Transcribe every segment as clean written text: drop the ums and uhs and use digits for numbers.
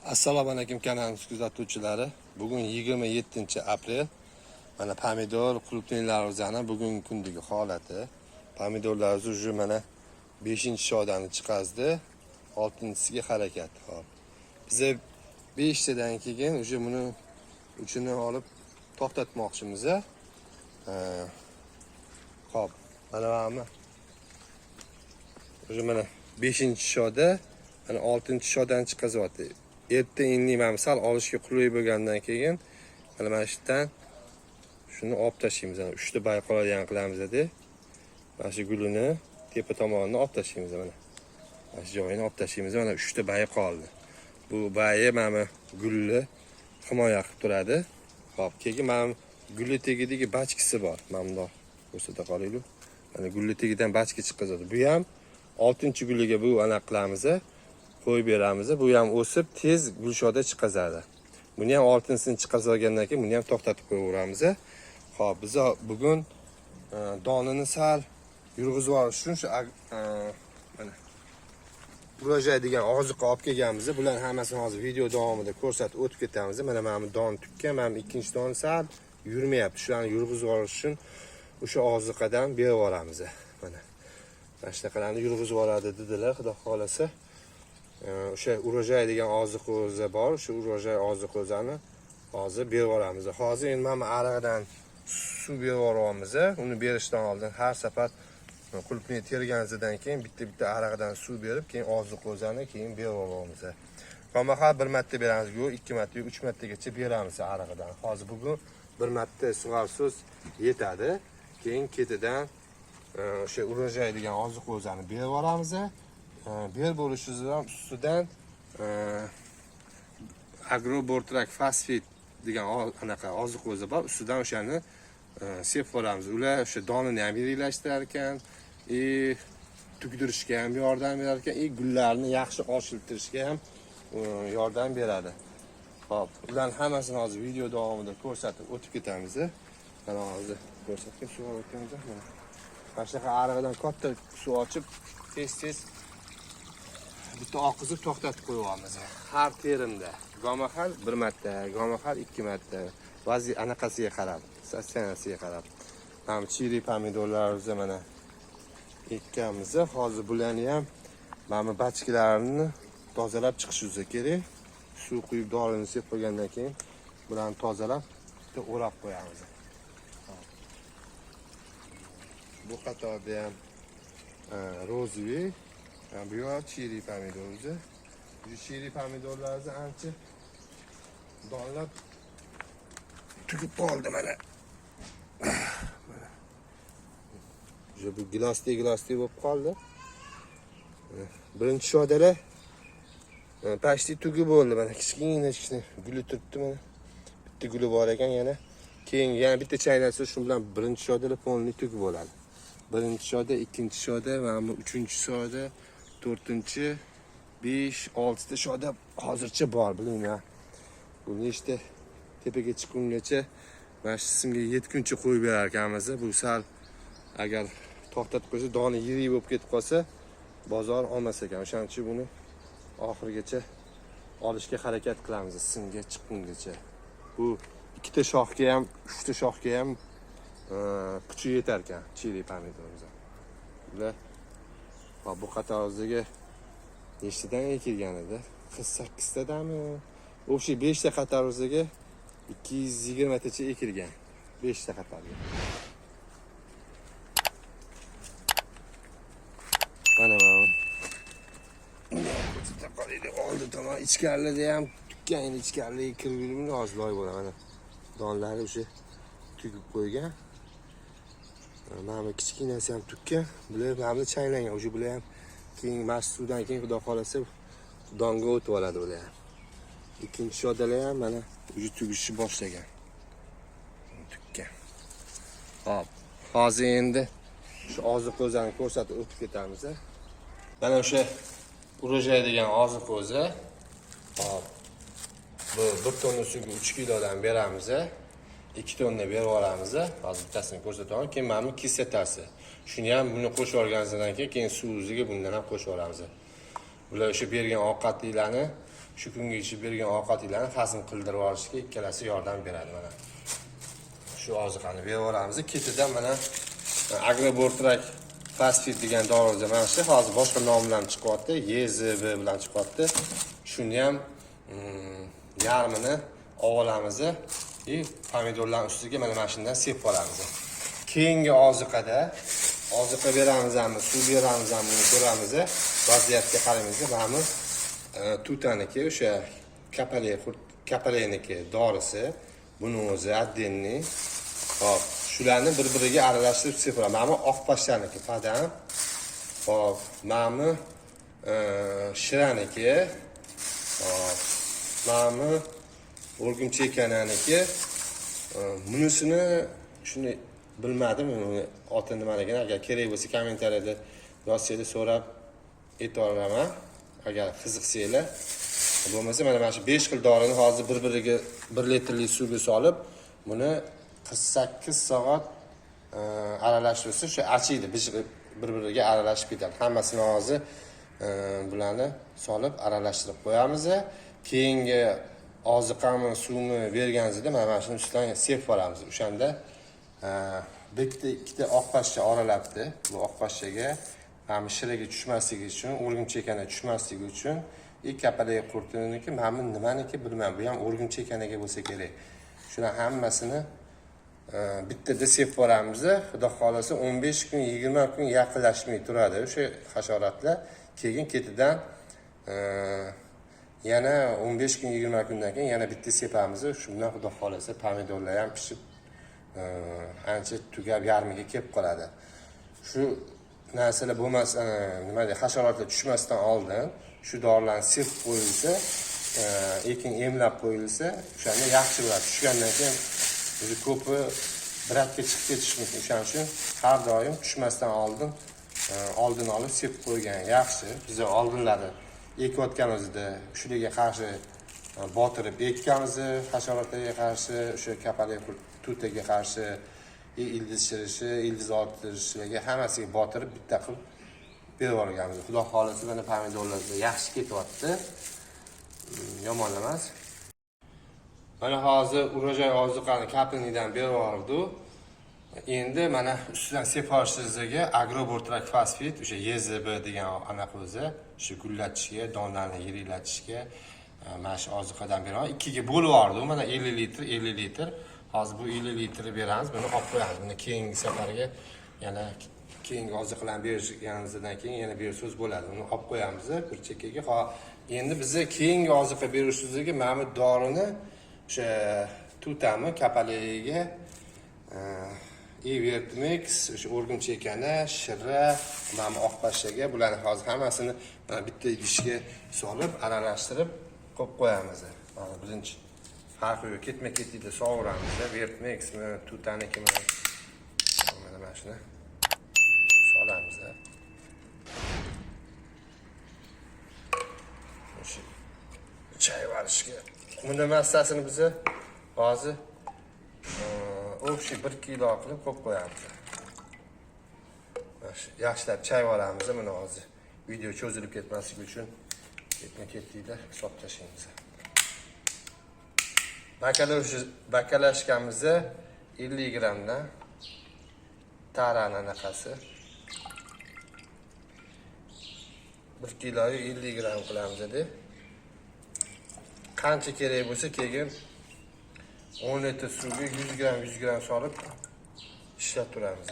Assalomu alaykum kanalimiz kuzatuvchilari. Bugun 27-aprel. Mana pomidor qulupnaylarimizning bugungi kundagi holati. Pomidorlarimiz уже mana 5-shodani chiqazdi. 6-siga harakat. Hop. Biz 5tadan keyin уже buni uchini olib to'xtatmoqchimiz. Hop. Mana уже mana 5-shoda, mana 6-shodan chiqazyapti. Erta indin mana sal olishga qulay bo'lgandan keyin mana shu yerdan shuni olib tashlaymiz. 3 ta bay qoladigan qilamiz edi. Mana shu gulini tepa tomonidan olib tashlaymiz mana. Mana shu joyini olib tashlaymiz. Mana 3 ta bay qoldi. Bu bayi mana gulni himoya qilib turadi. Xo'p, keyin mana gulli tegidagi bachkisi bor. Mana bundoq ko'rsata qolaylik. Mana gulli tegidan bachka chiqadi. Bu ham 6-guliga bu anaqa qilamiz. Qo'yib beramiz. Bu ham o'sib tez gulshoda chiqazadi. Buni ham 6-sini chiqarib olgandan keyin buni ham to'xtatib qo'yaveramiz. Xo'p, biz bugun donini sal yurg'izib olish uchun shu mana urojay degan oziqa olib kelganmiz. Bularning hammasini hozir video davomida ko'rsatib o'tib ketamiz. Mana bu don tukkan, mana ikkinchi don sal yurmayapti. Shularni yurg'izib olish uchun o'sha oziqadan berib yuboramiz. Mana shunaqalarni yurg'izib oladi dedilar, xudo xolasa. O'sha urojay degan oziqa o'zi bor. Shu urojay oziqani hozir berib yuboramiz. Hozir endi mana arig'idan suv berib yuboramiz. Uni berishdan oldin har safar qulupnay terganingizdan keyin bitta arig'idan suv berib, keyin oziqani keyin berib yuboramiz. Qomaqal bir marta beramiz, yo'q 2 marta, 3 martagacha beramiz arig'idan. Hozir bugun bir marta sug'arsiz yetadi. Keyin ketidan o'sha urojay degan oziqani berib yuboramiz. Ber bo'lishidan ustidan agrobortrak fosfit degan anaqa oziq o'zi bor. Ustidan o'shani sepib yuboramiz. Ular o'sha donini ham yirilashtirar ekan, tugdirishga ham yordam berar ekan, gullarni yaxshi ochiltirishga ham yordam beradi. Xo'p, ularning hammasini hozir video davomida ko'rsatib o'tib ketamiz. Mana hozir ko'rsatgan suv olayotganmiz. Mana shunaqa arig'idan katta suv ochib, tez bitta oqizib to'xtatib qo'yamiz. Har terimda gomahal 1 marta, gomahal 2 marta. Ba'zi anaqasiga qarab, sostenasiga qarab. Ham chili pomidorlarimizni mana ekkanmiz. Hozir bularni ham mana bachkalarini tozalab chiqishimiz kerak. Suv quyib dorini sepib qo'ygandan keyin bularni tozalab bitta o'rab qo'yamiz. Bu qatorda ham ro'zvi, bu yoq chili pomidorimiz. Bu chili pomidorlarimizni ancha donlab tugib qoldi mana. Mana bu glasli bo'lib qoldi. Birinchi shodalar pashti tugib bo'ldi. Mana kichkina guli turibdi mana. Bitta guli bor ekan yana. Keyin yana bitta chaynasa shu bilan birinchi shodalar polni tugib bo'ladi. Birinchi shoda, ikkinchi shoda, mana bu 3-shoda, 4-chi, 5, 6ta shoda hozircha bor, bilinglar. Bu nechta tepaga chiqqungacha mana shu simga yetguncha qo'yib berar ekanmiz. Bu sal agar to'xtatib qo'ysa, doni yirik bo'lib ketib qolsa, bozor olmas ekan. O'shaning uchun buni oxirigacha olishga harakat qilamiz, simga chiqqungacha. Bu 2 ta shoxga ham, 3 ta shoxga ham kuchi yetar ekan chili pomidorimiz. Bular bu qatorziga nechtadan ekilgan edi? 48 tadami? O'sha 5 ta qatorziga 220 tacha ekilgan. 5 ta qatorga. Mana oldi tomon ichkarida ham tukkan, ichkariga kirib ozloy bo'ladi. Mana donlari o'sha tugib qo'ygan. Mana kichkinasi ham tukkan. Bular mana chaynlangan. O'sha bular ham keyin mas suvdan keyin xudo xolasa donga o'tib oladi bular ham. Ikkinchi shodalar ham mana o'sha tugishni boshlagan. Tukkan. Hop, hozir endi shu oziq o'zini ko'rsatib o'tib ketamiz. Mana o'sha urojay degan oziq o'zi. Hop. Bu 1 tonna suvga 3 kilodan beramiz. 2 tonna berib yuboramiz. Hozir bittasini ko'rsataman. Keyin mana bu kislotasi. Shuni ham buni qo'shib olganingizdan keyin suv o'ziga bundan ham qo'shib olamiz. Bular o'sha bergan ovqatlarni shu kunga ichib bergan ovqatinglarni hazm qildirib olishga ikkalasi yordam beradi. Mana shu oziqani beraveramiz. Ketidan mana Agrobortrak Fast Feed degan dori mana shu hozir boshqa nom bilan chiqyapti, YZB bilan chiqyapti. Shuni ham yarmini olamiz va pomidorlar ustiga mana shundan sepib olamiz. Keyingi oziqa beramizmi, suv beramizmi ko'ramiz. Vaziyatga qaraymiz. Mana tutaniki o'sha kapaleyniki dorisi, buni o'zi отдельный. Hop, shularni bir-biriga aralashtirib sepamiz. Mana oq pashshaniki padam. Hop, mana shiraniki. Hop, mana o'rgimchekananiki. Bunisini shuni bilmadim, oti nimaligini. Agar kerak bo'lsa kommentariyada yozsangiz so'rab aytolaman. Agar qiziqsanglar. Bo'lmasa mana shu 5 xil dorini hozir bir-biriga 1 litrlik suvga solib, buni 48 soat aralashtirsa shu achiydi, bir-biriga aralashib ketadi. Hammasini hozir bularni solib aralashtirib qo'yamiz. Keyingi oziqami, suvni berganingizda mana shuni ustidan sepib olamiz. O'shanda bitta ikkita oq pashsha oralabdi. Bu oq pashshaga ham shiraga tushmasligi uchun, o'rgimchekana tushmasligi uchun kapalak qurtiniki, mana nimaniki bilmayman. Bu ham o'rgimchekanaga bo'lsa kerak. Shular hammasini bittada sepib boramiz. Xudo xolasa 15 kun, 20 kun yaqinlashmay turadi o'sha hasharotlar. Keyin ketidan yana 15 kun, 20 kundan keyin yana bitta sepamiz. Shundan xudo xolasa pomidorlar ham pishib ancha tugab yarmiga kelib qoladi. Shu narsalar bo'lmasa, nima deydi, hasharotlar tushmasdan oldin shu dorilarni sepib qo'yilsa, ekin emlab qo'yilsa, o'shanda yaxshi bo'ladi. Tushgandan keyin o'zi ko'pi biratga chiqib ketishi mumkin. O'shaning uchun har doim tushmasdan oldin olib sepib qo'ygan yaxshi. Biz oldinlari ekayotganimizda shularga qarshi botirib ekkanmiz, hasharotlarga qarshi, o'sha kapalak tutaga qarshi, ildiz shirishi, ildiz orttirishiga hammasiga botirib bitta qilib berib olganmiz. Xudo xolasa mana pomidorlarda yaxshi ketyapti. Yomon emas. Mana hozir urojoy oziqani kapinidan berib yubordi. Endi mana ustidan sepib olishingizga Agrobortrak Fast Feed, o'sha YZB degan anaqa o'zi, shu gullatishga, donlarni yiringlatishga mana shu oziqadan beraman. 2 ga bo'lib yubordi. Mana 50 litr, 50 litr. Hozir bu 50 litr beramiz. Buni olib qo'yamiz. Buni keyingi safarga yana keyingi oziqalarni berishganimizdan keyin yana bersangiz bo'ladi. Uni olib qo'yamiz bir chekkaga. Endi bizni keyingi oziqa berishingizga mana bu dorini o'sha tutami kapalagiga Evertmix, o'sha o'rgimchekana, shira, mana oq pashshaga bularni hozir hammasini bitta idishga solib aralashtirib qo'yib qo'yamiz. Mana birinchi farqi yo'q, ketma-ketlikda sovuramiz. Evertmixmi, tutanikimi. Mana shuni solamiz. O'sha chay varishga. Buni massasini biz hozir o'sha 1 kilo qilib qo'yib qo'yamiz. Yaxshilab chay olamiz. Buni hozir video cho'zilib ketmasligi uchun ketma-ketlikda hisob tashlaymiz. Bakalashkamiz 50 grammdan tarani anaqasi 1 kiloga 50 gram qilamiz dedi. Qancha kerak bo'lsa keyin 10 litr suvga 100 gram solib ishlab turamiz.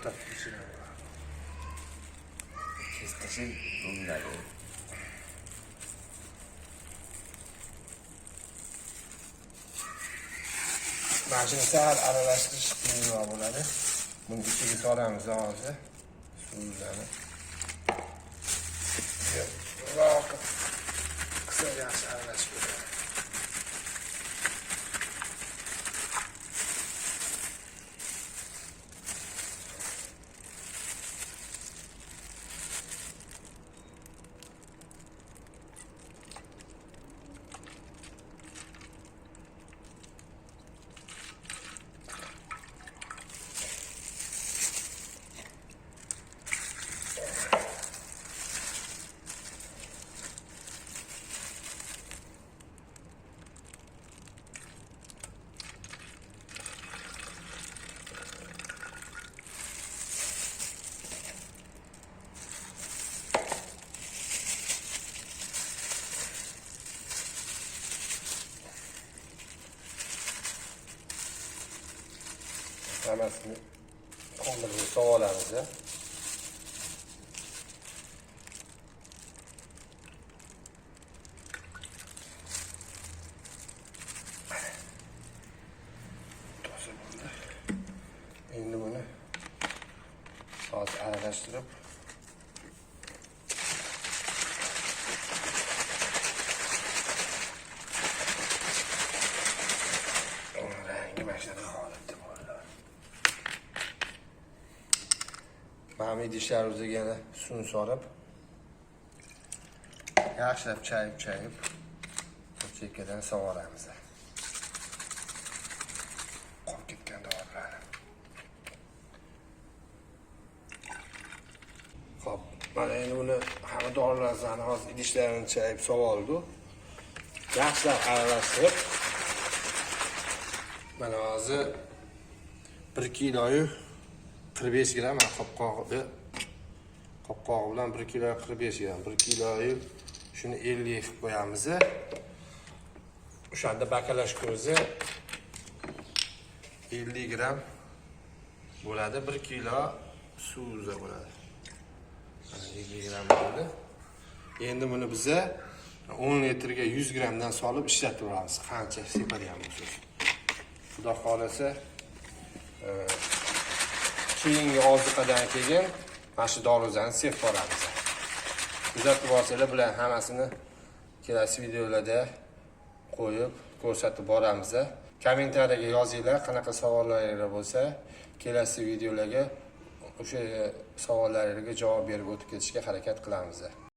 To'xtab turishini. Kestashin o'ngadi. Mana shuni sal aralashtirish qiyinroq bo'ladi. Buni ichiga solamiz hozir. Suvlarni. Yo'q. Qisqa yaxshi aralashib qo'yamiz. Hammasini qoldirib sog'olamiz. Toza bo'ldi. Endi buni hozir aralashtirib rangi mashina holatda bo'ldi. Mana idishlar o'ziga yana suvni solib, yaxshilab chayib, chekkadan sog'oramiz. Qolib ketgan dorilarni. Xo'p, mana endi buni hamma dorilarni hozir idishlarini chayib sog'oldi. Yaxshilab aralashtirib, mana hozir 1 kiloyu 45 gram qopqog'i bilan 1 kilo 45 gram. 1 kiloyu shuni 50 qilib qo'yamiz. O'shanda bakalash ko'zi 50 gram bo'ladi. 1 kilo suvda bo'ladi. 50 gram bo'ldi. Endi buni biz 10 litrga 100 gramdan solib ishlatib olamiz. Qancha sepadigan bo'lsa. Xudo xolasa keyingi oziqadan keyin mana shu doruzani sevib boramiz. Kuzatib olsanglar, bular hammasini kelasi videolarda qo'yib ko'rsatib boramiz. Kommentariyaga yozinglar, qanaqa savollaringiz bo'lsa, kelasi videolarga o'sha savollaringizga javob berib o'tib ketishga harakat qilamiz.